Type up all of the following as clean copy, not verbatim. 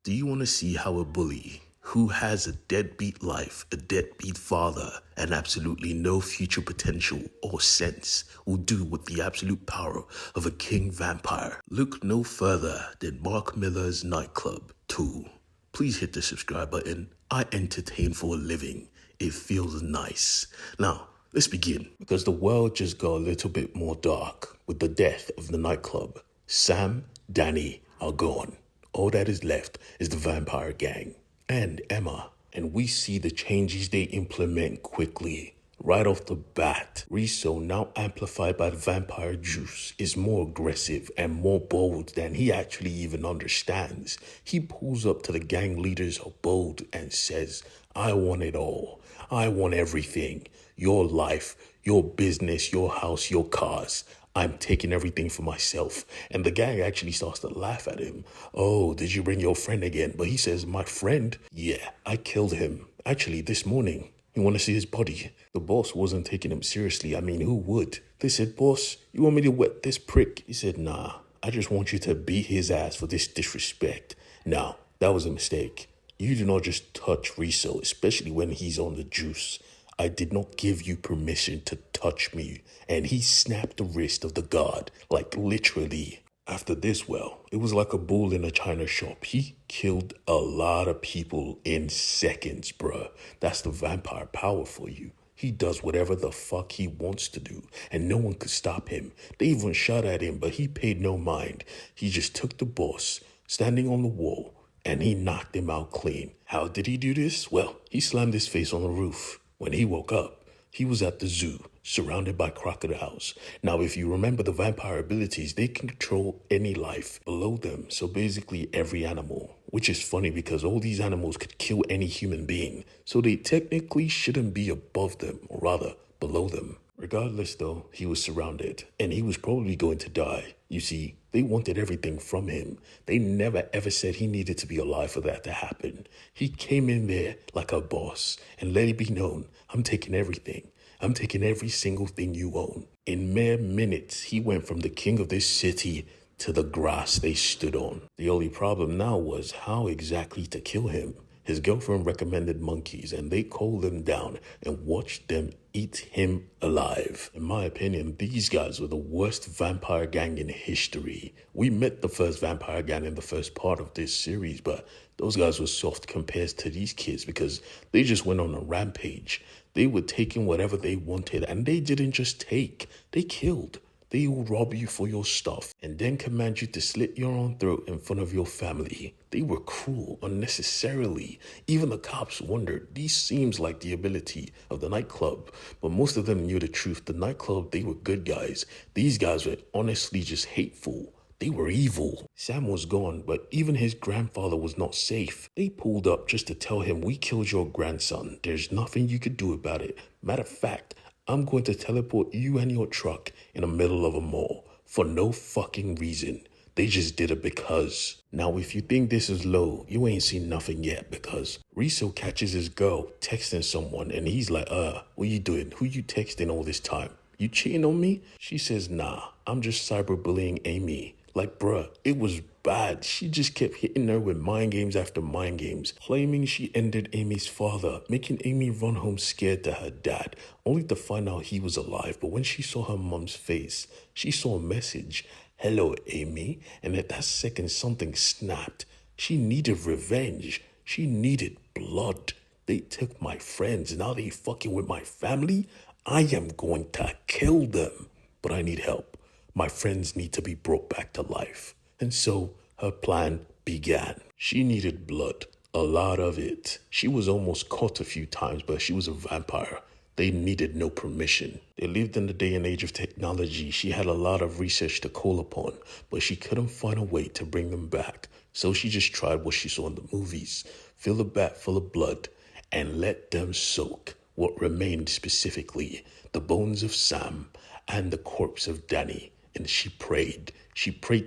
Do you want to see how a bully who has a deadbeat life, a deadbeat father, and absolutely no future potential or sense will do with the absolute power of a king vampire? Look no further than Mark Millar's Nightclub 2. Please hit the subscribe button. I entertain for a living. It feels nice. Now, let's begin. Because the world just got a little bit more dark with the death of the nightclub. Sam, Danny are gone. All that is left is the vampire gang and Emma. And we see the changes they implement quickly. Right off the bat, Riso, now amplified by the vampire juice, is more aggressive and more bold than he actually even understands. He pulls up to the gang leader's abode and says, I want it all. I want everything. Your life, your business, your house, your cars. I'm taking everything for myself. And the gang actually starts to laugh at him. Oh, did you bring your friend again? But he says, my friend? Yeah, I killed him. Actually, this morning. You want to see his body? The boss wasn't taking him seriously. I mean, who would? They said, boss, you want me to wet this prick? He said, nah, I just want you to beat his ass for this disrespect. Now, that was a mistake. You do not just touch Riso, especially when he's on the juice. I did not give you permission to touch me. And he snapped the wrist of the guard, like literally. After this, well, it was like a bull in a china shop. He killed a lot of people in seconds, bruh. That's the vampire power for you. He does whatever the fuck he wants to do, and no one could stop him. They even shot at him, but he paid no mind. He just took the boss, standing on the wall, and he knocked him out clean. How did he do this? Well, he slammed his face on the roof. When he woke up, he was at the zoo, surrounded by crocodiles. Now, if you remember the vampire abilities, they can control any life below them. So basically every animal, which is funny because all these animals could kill any human being. So they technically shouldn't be above them, or rather below them. Regardless though, he was surrounded and he was probably going to die. You see, they wanted everything from him. They never ever said he needed to be alive for that to happen. He came in there like a boss and let it be known, I'm taking everything. I'm taking every single thing you own. In mere minutes, he went from the king of this city to the grass they stood on. The only problem now was how exactly to kill him. His girlfriend recommended monkeys and they called them down and watched them eat him alive. In my opinion, these guys were the worst vampire gang in history. We met the first vampire gang in the first part of this series, but those guys were soft compared to these kids because they just went on a rampage. They were taking whatever they wanted and they didn't just take, they killed. They will rob you for your stuff and then command you to slit your own throat in front of your family. They were cruel unnecessarily. Even the cops wondered. These seems like the ability of the nightclub, but most of them knew the truth. The nightclub, they were good guys. These guys were honestly just hateful. They were evil. Sam was gone, but even his grandfather was not safe. They pulled up just to tell him, we killed your grandson. There's nothing you could do about it. Matter of fact, I'm going to teleport you and your truck in the middle of a mall for no fucking reason. They just did it because. Now, if you think this is low, you ain't seen nothing yet because Riso catches his girl texting someone and he's like, what you doing? Who you texting all this time? You cheating on me? She says, nah, I'm just cyberbullying Amy. Like, bruh, it was bad. She just kept hitting her with mind games after mind games, claiming she ended Amy's father, making Amy run home scared to her dad, only to find out he was alive. But when she saw her mom's face, she saw a message, hello, Amy. And at that second, something snapped. She needed revenge. She needed blood. They took my friends. Now they fucking with my family. I am going to kill them. But I need help. My friends need to be brought back to life. And so her plan began. She needed blood, a lot of it. She was almost caught a few times, but she was a vampire. They needed no permission. They lived in the day and age of technology. She had a lot of research to call upon, but she couldn't find a way to bring them back. So she just tried what she saw in the movies. Fill a bat full of blood and let them soak what remained, specifically the bones of Sam and the corpse of Danny. And she prayed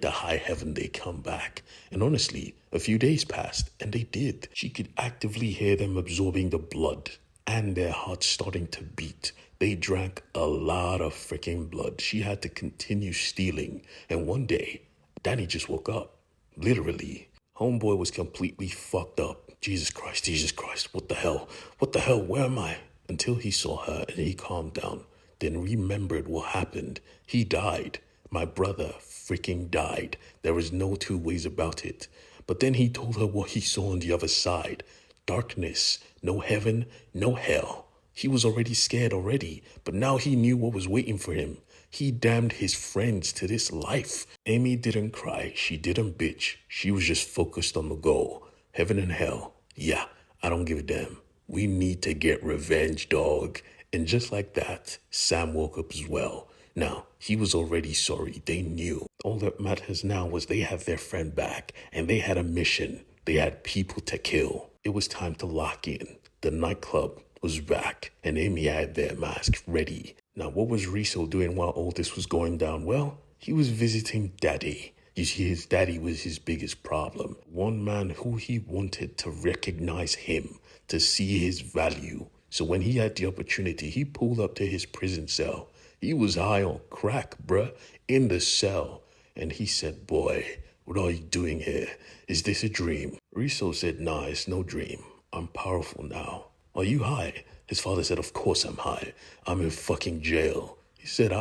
to high heaven they come back. And honestly, a few days passed and they did. She could actively hear them absorbing the blood and their hearts starting to beat. They drank a lot of freaking blood. She had to continue stealing. And one day, Danny just woke up. Literally. Homeboy was completely fucked up. Jesus Christ, what the hell? What the hell, where am I? Until he saw her and he calmed down, then remembered what happened. He died. My brother freaking died. There was no two ways about it. But then he told her what he saw on the other side. Darkness, no heaven, no hell. He was already scared already, but now he knew what was waiting for him. He damned his friends to this life. Amy didn't cry, she didn't bitch. She was just focused on the goal. Heaven and hell. Yeah, I don't give a damn. We need to get revenge, dog. And just like that, Sam woke up as well. Now, he was already sorry. They knew. All that matters now was they have their friend back, and they had a mission. They had people to kill. It was time to lock in. The nightclub was back, and Amy had their mask ready. Now, what was Riso doing while all this was going down? Well, he was visiting Daddy. You see, his daddy was his biggest problem. One man who he wanted to recognize him, to see his value. So when he had the opportunity, he pulled up to his prison cell. He was high on crack, bruh, in the cell. And he said, boy, what are you doing here? Is this a dream? Riso said, nah, it's no dream. I'm powerful now. Are you high? His father said, of course I'm high. I'm in fucking jail. He said,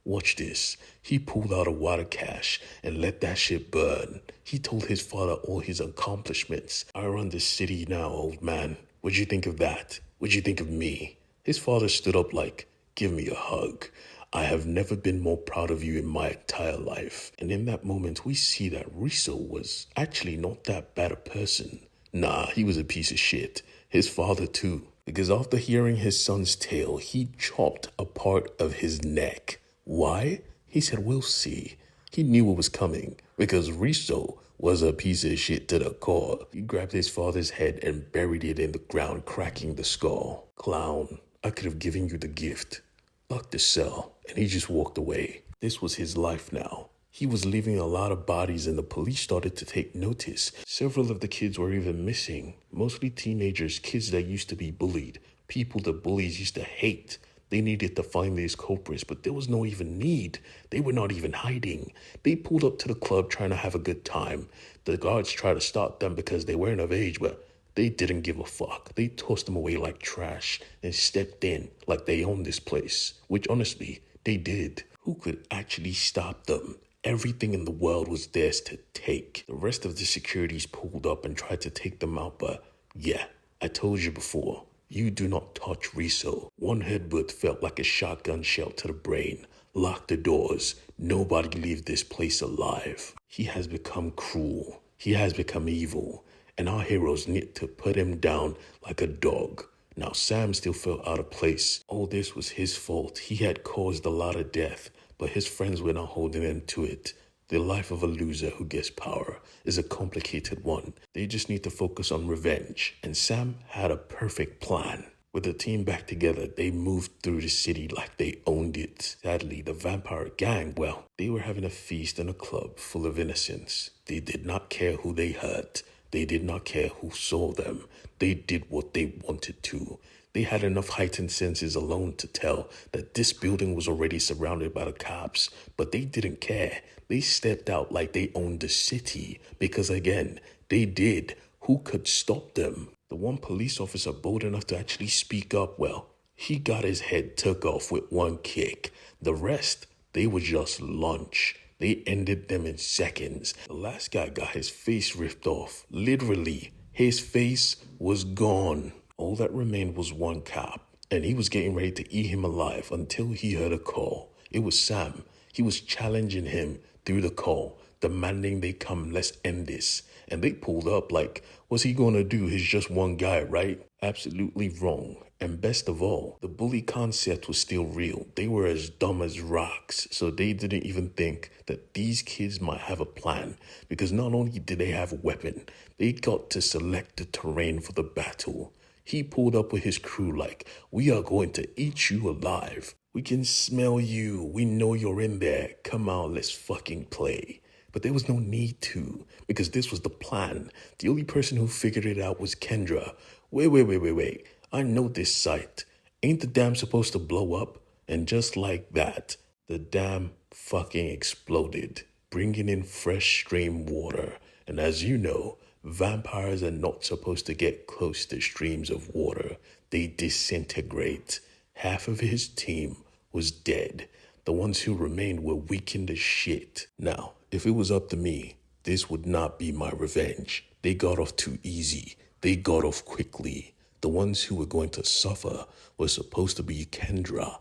watch this. He pulled out a water cache and let that shit burn. He told his father all his accomplishments. I run the city now, old man. What'd you think of that? What'd you think of me? His father stood up like, give me a hug. I have never been more proud of you in my entire life. And in that moment, we see that Riso was actually not that bad a person. Nah, he was a piece of shit. His father too. Because after hearing his son's tale, he chopped a part of his neck. Why? He said, we'll see. He knew what was coming because Riso was a piece of shit to the core. He grabbed his father's head and buried it in the ground, cracking the skull. Clown, I could have given you the gift. Locked the cell, and he just walked away. This was his life now. He was leaving a lot of bodies and the police started to take notice. Several of the kids were even missing. Mostly teenagers, kids that used to be bullied. People the bullies used to hate. They needed to find these culprits, but there was no even need. They were not even hiding. They pulled up to the club trying to have a good time. The guards tried to stop them because they weren't of age, but they didn't give a fuck. They tossed them away like trash and stepped in like they owned this place, which honestly, they did. Who could actually stop them? Everything in the world was theirs to take. The rest of the securities pulled up and tried to take them out, but yeah, I told you before, you do not touch Riso. One headbutt felt like a shotgun shell to the brain. Lock the doors. Nobody leave this place alive. He has become cruel. He has become evil. And our heroes need to put him down like a dog. Now Sam still felt out of place. All this was his fault. He had caused a lot of death, but his friends were not holding him to it. The life of a loser who gets power is a complicated one. They just need to focus on revenge. And Sam had a perfect plan. With the team back together, they moved through the city like they owned it. Sadly, the vampire gang, well, they were having a feast in a club full of innocents. They did not care who they hurt. They did not care who saw them. They did what they wanted to. They had enough heightened senses alone to tell that this building was already surrounded by the cops, but they didn't care. They stepped out like they owned the city because, again, they did. Who could stop them? The one police officer bold enough to actually speak up, well, he got his head took off with one kick. The rest, they were just lunch. They ended them in seconds. The last guy got his face ripped off. Literally, his face was gone. All that remained was one cop, and he was getting ready to eat him alive until he heard a call. It was Sam. He was challenging him through the call, demanding they come, let's end this. And they pulled up like, what's he gonna do? He's just one guy, right? Absolutely wrong. And best of all, the bully concept was still real. They were as dumb as rocks, so they didn't even think that these kids might have a plan, because not only did they have a weapon, they got to select the terrain for the battle. He pulled up with his crew like, we are going to eat you alive. We can smell you. We know you're in there. Come on, let's fucking play. But there was no need to, because this was the plan. The only person who figured it out was Kendra. Wait. I know this site. Ain't the dam supposed to blow up? And just like that, the dam fucking exploded, bringing in fresh stream water. And as you know, vampires are not supposed to get close to streams of water. They disintegrate. Half of his team was dead. The ones who remained were weakened as shit. Now, if it was up to me, this would not be my revenge. They got off too easy. They got off quickly. The ones who were going to suffer were supposed to be Kendra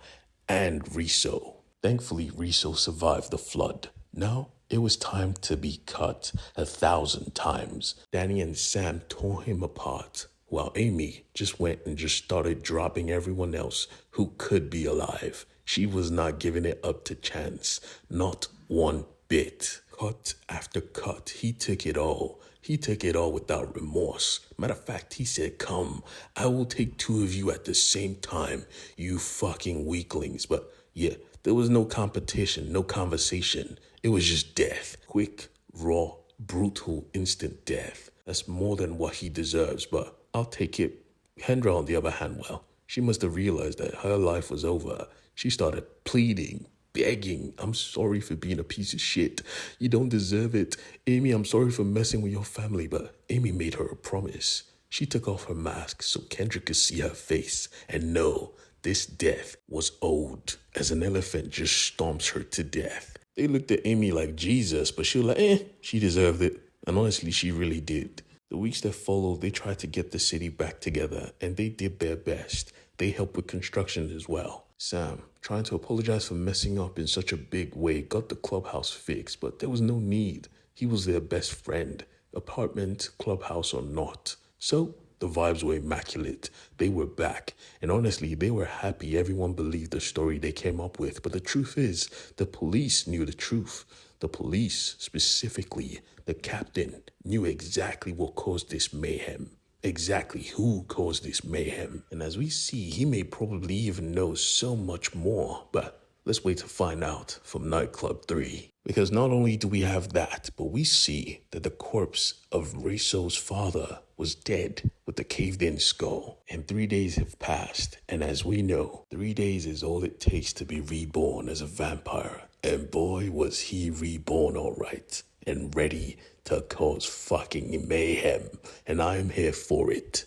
and Riso. Thankfully, Riso survived the flood. Now, it was time to be cut 1,000 times. Danny and Sam tore him apart, while Amy just went and just started dropping everyone else who could be alive. She was not giving it up to chance, not one bit. Cut after cut, he took it all. He took it all without remorse. Matter of fact, he said, "Come, I will take two of you at the same time, you fucking weaklings." But yeah, there was no competition, no conversation. It was just death. Quick, raw, brutal, instant death. That's more than what he deserves, but I'll take it. Kendra, on the other hand, well, she must have realized that her life was over. She started pleading, begging. "I'm sorry for being a piece of shit. You don't deserve it. Amy, I'm sorry for messing with your family." But Amy made her a promise. She took off her mask so Kendra could see her face and know this death was owed, as an elephant just stomps her to death. They looked at Amy like Jesus, but she was like, she deserved it. And honestly, she really did. The weeks that followed, they tried to get the city back together, and they did their best. They helped with construction as well. Sam, trying to apologize for messing up in such a big way, got the clubhouse fixed, but there was no need. He was their best friend, apartment, clubhouse or not. So the vibes were immaculate. They were back. And honestly, they were happy everyone believed the story they came up with. But the truth is, the police knew the truth. The police, specifically the captain, knew exactly what caused this mayhem. Exactly who caused this mayhem. And as we see, he may probably even know so much more. But let's wait to find out from Nightclub 3. Because not only do we have that, but we see that the corpse of Riso's father was dead with the caved-in skull. And 3 days have passed. And as we know, 3 days is all it takes to be reborn as a vampire. And boy, was he reborn all right. And ready to cause fucking mayhem. And I'm here for it.